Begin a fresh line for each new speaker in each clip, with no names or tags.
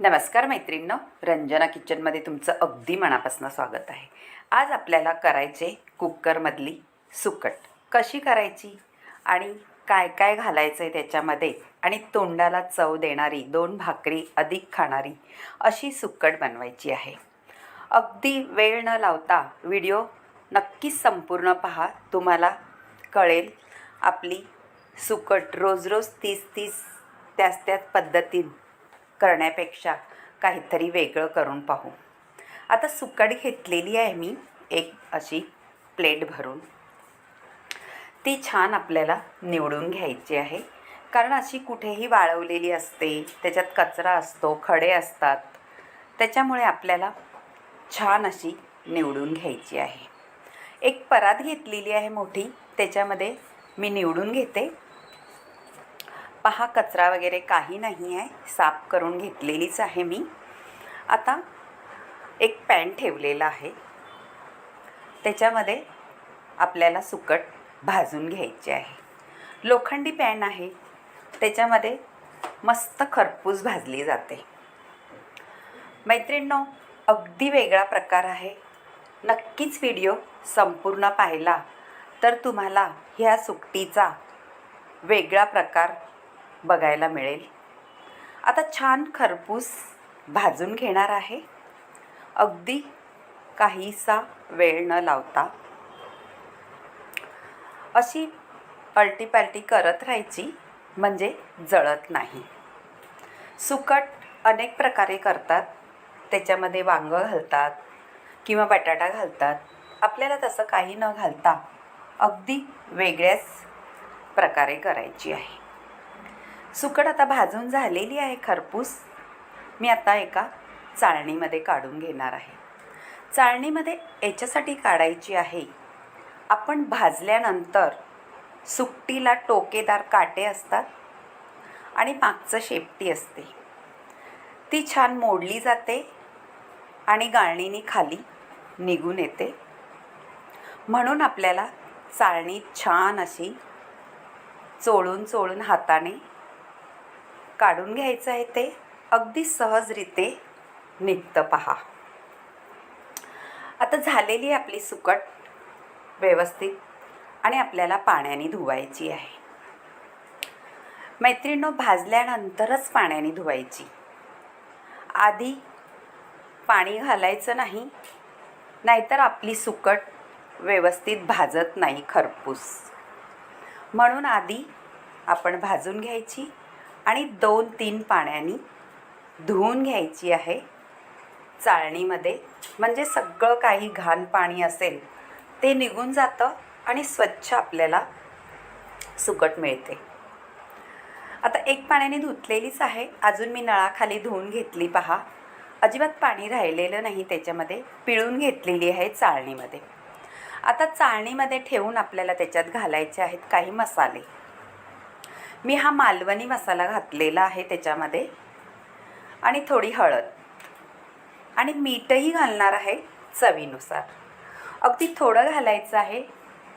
नमस्कार मैत्रिणींनो, रंजना किचनमध्ये तुमचं अगदी मनापासून स्वागत आहे। आज आपल्याला करायचे कुकरमधली सुकट कशी करायची आणि काय काय घालायचं आहे त्याच्यामध्ये आणि तोंडाला चव देणारी 2 भाकरी अधिक खाणारी अशी सुकट बनवायची आहे। अगदी वेळ न लावता व्हिडिओ नक्कीच संपूर्ण पहा, तुम्हाला कळेल आपली सुकट रोज रोज 30 त्याच पद्धतीने करण्यापेक्षा काहीतरी वेगळं करून पाहू। आता सुकट घेतलेली आहे मी एक अशी प्लेट भरून, ती छान आपल्याला निवडून घ्यायची आहे, कारण अशी कुठेही वाळवलेली असते, त्याच्यात कचरा असतो, खडे असतात, त्याच्यामुळे आपल्याला छान अशी निवडून घ्यायची आहे। एक परात घेतलेली आहे मोठी, त्याच्यामध्ये मी निवडून घेते। पहा, कचरा वगैरे काही नाही आहे, साफ करून घेतलेलीच आहे मी। आता एक पॅन ठेवलेला आहे, त्याच्यामध्ये आपल्याला सुकट भाजून घ्यायची आहे। लोखंडी पॅन आहे, त्याच्यामध्ये मस्त खरपूस भाजली जाते। मैत्रिणींनो, अगदी वेगळा प्रकार आहे, नक्कीच व्हिडिओ संपूर्ण पाहिला तर तुम्हाला ह्या सुकटीचा वेगळा प्रकार बघायला मिळेल। आता छान खरपूस भाजून घेणार आहे, अगदी काहीसा वेळ न लावता अशी पलटी करत राहायची, म्हणजे जळत नाही। सुकट अनेक प्रकारे करतात, त्याच्यामध्ये वांगं घालतात किंवा बटाटा घालतात। आपल्याला तसं काही न घालता अगदी वेगळ्याच प्रकारे करायची आहे। सुकट आता भाजून झालेली आहे खरपूस, मी आता एका चाळणीमध्ये काढून घेणार आहे। चाळणीमध्ये याच्यासाठी काढायची आहे, आपण भाजल्यानंतर सुकटीला टोकेदार काटे असतात आणि मागचं शेपटी असते, ती छान मोडली जाते आणि गाळणीने खाली निघून येते। म्हणून आपल्याला चाळणीत छान अशी चोळून हाताने काढून घ्यायचं आहे, ते अगदी सहजरीते निघतं पहा। आता झालेली आपली सुकट व्यवस्थित आणि आपल्याला पाण्याने धुवायची आहे। मैत्रिणींनो, भाजल्यानंतरच पाण्याने धुवायची, आधी पाणी घालायचं नाही, नाहीतर आपली सुकट व्यवस्थित भाजत नाही खरपूस। म्हणून आधी आपण भाजून घ्यायची आणि 2-3 पाण्याने धुवून घ्यायची आहे चाळणीमध्ये, म्हणजे सगळं काही घाण पाणी असेल ते निघून जातं आणि स्वच्छ आपल्याला सुकट मिळते। आता एक पाण्याने धुतलेलीच आहे, अजून मी नळाखाली धुवून घेतली पहा, अजिबात पाणी राहिलेलं नाही, त्याच्यामध्ये पिळून घेतलेली आहे चाळणीमध्ये। आता चाळणीमध्ये ठेवून आपल्याला त्याच्यात घालायचे आहेत काही मसाले। मी हा मालवणी मसाला घातलेला आहे त्याच्यामध्ये, आणि थोडी हळद आणि मीठही घालणार आहे चवीनुसार। अगदी थोडं घालायचं आहे,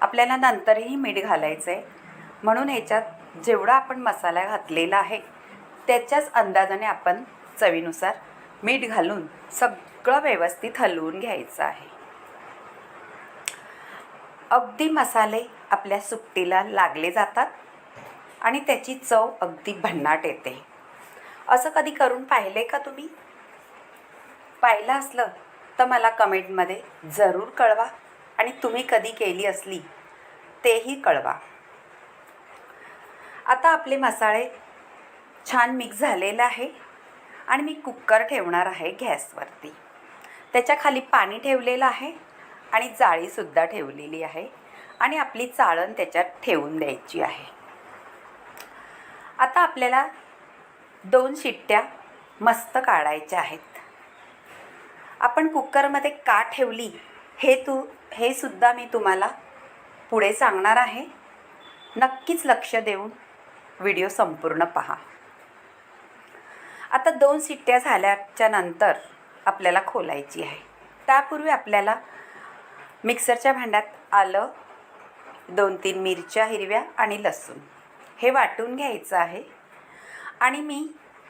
आपल्याला नंतरही मीठ घालायचं आहे, म्हणून याच्यात जेवढा आपण मसाला घातलेला आहे त्याच्याच अंदाजाने आपण चवीनुसार मीठ घालून सगळं व्यवस्थित हलवून घ्यायचं आहे। अगदी मसाले आपल्या सुकटीला लागले जातात आणि त्याची चव अगदी भन्नाट येते। असं कधी करून पाहिले का तुम्ही? पाहिलं असलं तर मला कमेंटमध्ये जरूर कळवा, आणि तुम्ही कधी केली असली तेही कळवा। आता आपले मसाले छान मिक्स झालेले आहे आणि मी कुकर ठेवणार आहे गॅसवरती, त्याच्या खाली पाणी ठेवलेलं आहे आणि जाळीसुद्धा ठेवलेली आहे, आणि आपली चाळण त्याच्यात ठेवून द्यायची आहे। आता आपल्याला 2 शिट्ट्या मस्त काढायच्या आहेत। आपण कुकरमध्ये का ठेवली हे सुद्धा मी तुम्हाला पुढे सांगणार आहे, नक्कीच लक्ष देऊन व्हिडिओ संपूर्ण पहा। आता 2 शिट्ट्या झाल्याच्या नंतर आपल्याला खोलायची आहे। त्यापूर्वी आपल्याला मिक्सरच्या भांड्यात आलं, 2-3 मिरच्या हिरव्या आणि लसूण हे वाटून घ्यायचं आहे, आणि मी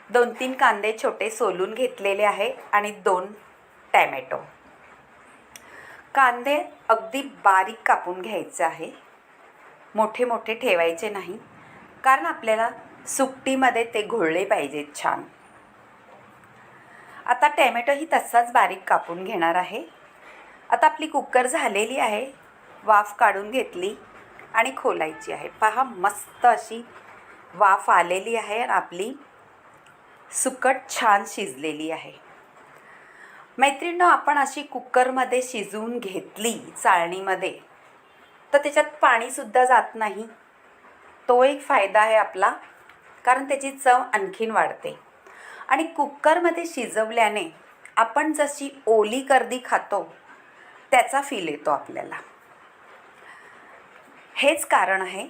2-3 कांदे छोटे सोलून घेतलेले आहे आणि 2 टॅमॅटो. कांदे अगदी बारीक कापून घ्यायचे आहे, मोठे मोठे ठेवायचे नाही, कारण आपल्याला सुकटीमध्ये ते घोळले पाहिजेत छान. आता टॅमॅटोही तसाच बारीक कापून घेणार आहे. आता आपली कुकर झालेली आहे, वाफ काढून घेतली आणि खोलायची आहे. पहा मस्त अशी वाफ आलेली आहे आणि आपली सुकट छान शिजलेली आहे. मैत्रिणींनो, आपण अशी कुकरमध्ये शिजवून घेतली चाळणीमध्ये तर त्याच्यात पाणीसुद्धा जात नाही. तो एक फायदा आहे आपला, कारण त्याची चव आणखीन वाढते. आणि कुकरमध्ये शिजवल्याने आपण जशी ओली कर्दी खातो त्याचा फील येतो आपल्याला. हेच कारण आहे,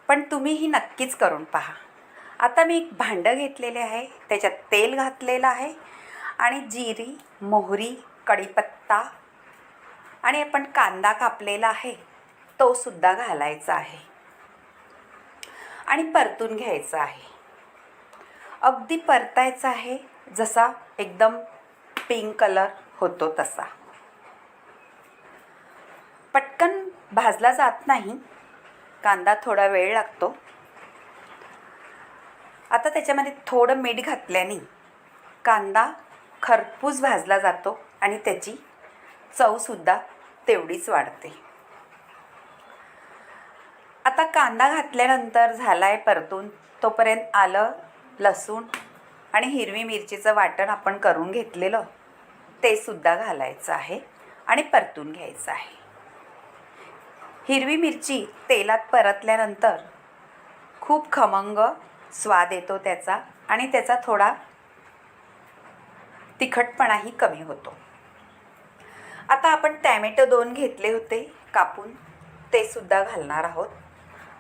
पण तुम्हीही नक्कीच करून पहा. आता मी एक भांडं घेतलेले आहे, त्याच्यात तेल घातलेलं आहे आणि जिरी, मोहरी, कढीपत्ता आणि आपण कांदा कापलेला आहे तो सुद्धा घालायचा आहे आणि परतून घ्यायचा आहे. अगदी परतायचा आहे, जसा एकदम पिंक कलर होतो तसा. पटकन भाजला जात नाही, कांदा थोडा वेळ लागतो. आता त्याच्यामध्ये थोडं मीठ घातल्याने कांदा खरपूस भाजला जातो आणि त्याची चवसुद्धा तेवढीच वाढते. आता कांदा घातल्यानंतर झाला आहे परतून, तोपर्यंत आलं, लसूण आणि हिरवी मिरचीचं वाटण आपण करून घेतलेलं ते सुद्धा घालायचं आहे आणि परतून घ्यायचं आहे. हिरवी मिरची तेलात परतल्यानंतर खूप खमंग स्वाद येतो त्याचा आणि त्याचा थोडा तिखटपणाही कमी होतो. आता आपण टॅमॅटो 2 घेतले होते कापून, ते सुद्धा घालणार आहोत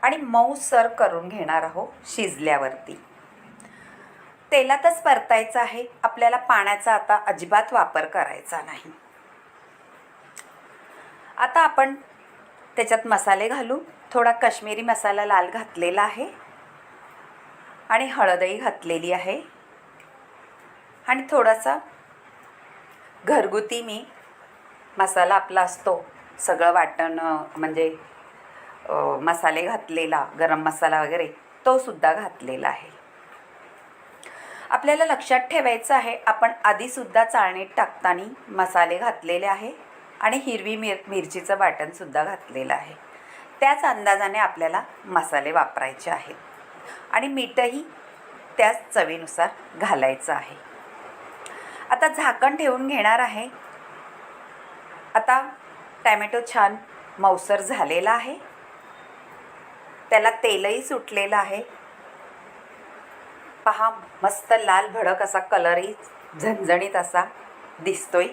आणि मऊसर करून घेणार आहोत शिजल्यावरती. तेलातच परतायचं आहे, आपल्याला पाण्याचा आता अजिबात वापर करायचा नाही. आता आपण त्याच्यात मसाले घालू. थोडा काश्मीरी मसाला लाल घातलेला आहे आणि हळदही घातलेली आहे आणि थोडासा घरगुती मी मसाला आपला असतो सगळं वाटण, म्हणजे मसाले घातलेला गरम मसाला वगैरे तो सुद्धा घातलेला आहे. आपल्याला लक्षात ठेवायचं आहे, आपण आधीसुद्धा चाळणीत टाकताना मसाले घातलेले आहे आणि हिरवी मिरचीचं वाटणसुद्धा घातलेलं आहे. त्याच अंदाजाने आपल्याला मसाले वापरायचे आहेत आणि मीठही त्याच चवीनुसार घालायचं आहे. आता झाकण ठेवून घेणार आहे. आता टॅमॅटो छान मऊसर झालेला आहे, त्याला तेलही सुटलेलं आहे. पहा मस्त लाल भडक असा कलरही झणझणीत असा दिसतोय.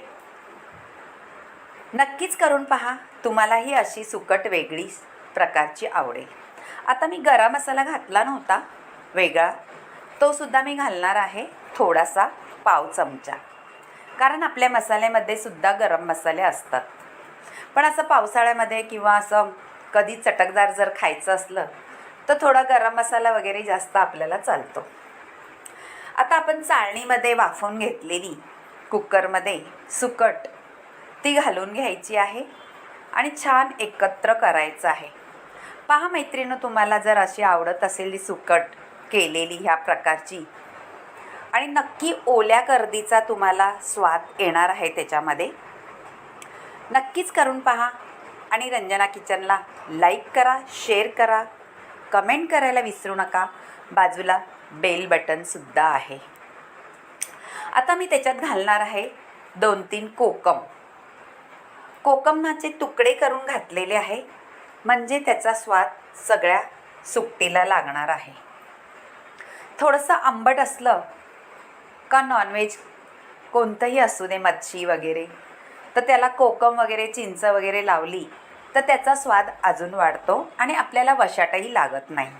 नक्कीच करून पहा, तुम्हालाही अशी सुकट वेगळी प्रकारची आवडेल. आता मी गरम मसाला घातला नव्हता वेगळा, तो सुद्धा मी घालणार आहे थोडासा, पाव चमचा, कारण आपल्या मसाल्यामध्ये सुद्धा गरम मसाले असतात. पण असं पावसाळ्यामध्ये किंवा असं कधी चटकदार जर खायचं असलं तर थोडा गरम मसाला वगैरे जास्त आपल्याला चालतो. आता आपण चाळणीमध्ये वाफवून घेतलेली कुकरमध्ये सुकट ती घालून घ्यायची आहे आणि छान एकत्र करायचं आहे. पहा मैत्रिणी, तुम्हाला जर अशी आवडत असेल ही सुकट केलेली ह्या प्रकारची, आणि नक्की ओल्या कर्दीचा तुम्हाला स्वाद येणार आहे त्याच्यामध्ये, नक्कीच करून पहा. आणि रंजना किचनला लाईक करा, शेअर करा, कमेंट करायला विसरू नका. बाजूला बेल बटनसुद्धा आहे. आता मी त्याच्यात घालणार आहे 2-3 कोकमाचे तुकडे करून घातलेले आहे, म्हणजे त्याचा स्वाद सगळ्या सुकटीला लागणार आहे. थोडंसं आंबट असलं का नॉनव्हेज कोणतंही असू दे, मच्छी वगैरे, तर त्याला कोकम वगैरे चिंच वगैरे लावली तर त्याचा स्वाद अजून वाढतो आणि आपल्याला वशाटही लागत नाही.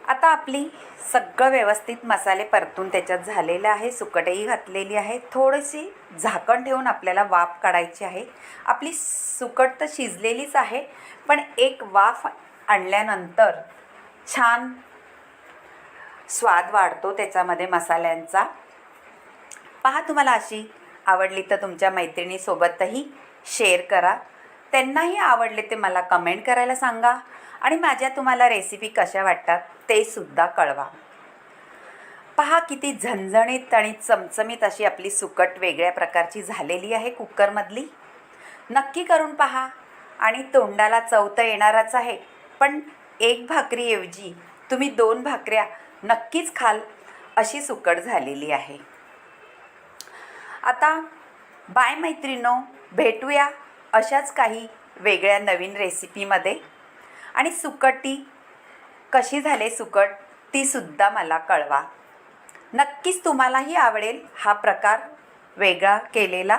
आता आपली सगळं व्यवस्थित मसाले परतून त्याच्यात झालेले आहे, सुकटही घातलेली आहे. थोडीशी झाकण ठेवून आपल्याला वाफ काढायची आहे. आपली सुकट तर शिजलेलीच आहे, पण एक वाफ आणल्यानंतर छान स्वाद वाढतो त्याच्यामध्ये मसाल्यांचा. पहा, तुम्हाला अशी आवडली तर तुमच्या मैत्रिणीसोबतही शेअर करा. त्यांनाही आवडले ते मला कमेंट करायला सांगा आणि माझ्या तुम्हाला रेसिपी कशा वाटतात ते सुद्धा कळवा. पहा, किती झणझणीत आणि चमचमीत अशी आपली सुकट वेगळ्या प्रकारची झालेली आहे कुकरमधली. नक्की करून पहा आणि तोंडाला चव तर येणारच आहे, पण एक भाकरीऐवजी तुम्ही 2 भाकऱ्या नक्कीच खाल अशी सुकट झालेली आहे. आता बाय मैत्रिणो, भेटूया अशाच काही वेगळ्या नवीन रेसिपीमध्ये. आणि सुकटी कशी झाले सुकट ती सुद्धा मला कळवा. नक्कीच तुम्हालाही आवडेल हा प्रकार वेगळा केलेला,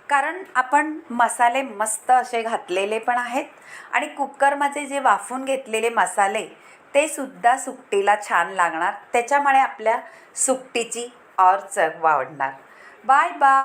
कारण आपण मसाले मस्त असे घातलेले पण आहेत आणि कुकरमध्ये जे वाफून घेतलेले मसाले ते सुद्धा सुकटीला छान लागणार. त्याच्यामुळे आपल्या सुकटीची और चव वाढणार. Bye bye.